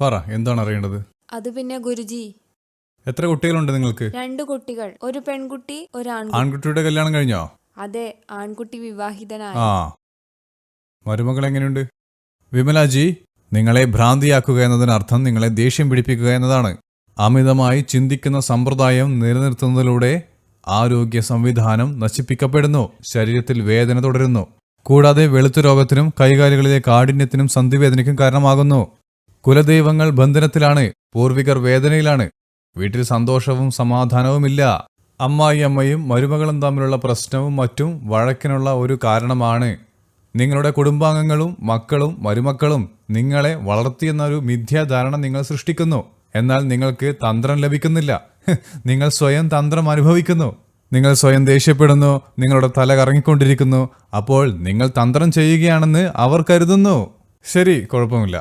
പറ, എന്താണ് അറിയേണ്ടത്? അത് പിന്നെ ഗുരുജി, എത്ര കുട്ടികളുണ്ട് നിങ്ങൾക്ക്? 2 കുട്ടികൾ, ഒരു പെൺകുട്ടി, ഒരു ആൺകുട്ടി. ആൺകുട്ടിയുടെ കല്യാണം കഴിഞ്ഞോ? അതെ, ആൺകുട്ടി വിവാഹിതനായി. ആ, മരുമകൾ എങ്ങനെയുണ്ട്? വിമലാജി, നിങ്ങളെ ഭ്രാന്തിയാക്കുക എന്നതിനർത്ഥം നിങ്ങളെ ദേഷ്യം പിടിപ്പിക്കുക എന്നതാണ്. അമിതമായി ചിന്തിക്കുന്ന സമ്പ്രദായം നിലനിർത്തുന്നതിലൂടെ ആരോഗ്യ സംവിധാനം നശിപ്പിക്കപ്പെടുന്നു, ശരീരത്തിൽ വേദന തുടരുന്നു, കൂടാതെ വെളുത്തു രോഗത്തിനും കൈകാലുകളിലെ കാഠിന്യത്തിനും സന്ധിവേദനയ്ക്കും കാരണമാകുന്നു. കുലദൈവങ്ങൾ ബന്ധനത്തിലാണ്, പൂർവികർ വേദനയിലാണ്, വീട്ടിൽ സന്തോഷവും സമാധാനവുമില്ല. അമ്മായിയമ്മയും മരുമകളും തമ്മിലുള്ള പ്രശ്നവും മറ്റും വഴക്കിനുള്ള ഒരു കാരണമാണ്. നിങ്ങളുടെ കുടുംബാംഗങ്ങളും മക്കളും മരുമക്കളും നിങ്ങളെ വളർത്തിയെന്നൊരു മിഥ്യാധാരണ നിങ്ങൾ സൃഷ്ടിക്കുന്നു. എന്നാൽ നിങ്ങൾക്ക് തന്ത്രം ലഭിക്കുന്നില്ല. നിങ്ങൾ സ്വയം തന്ത്രം അനുഭവിക്കുന്നു. നിങ്ങൾ സ്വയം ദേഷ്യപ്പെടുന്നു, നിങ്ങളുടെ തല കറങ്ങിക്കൊണ്ടിരിക്കുന്നു. അപ്പോൾ നിങ്ങൾ തന്ത്രം ചെയ്യുകയാണെന്ന് അവർ കരുതുന്നു. ശരി, കുഴപ്പമില്ല.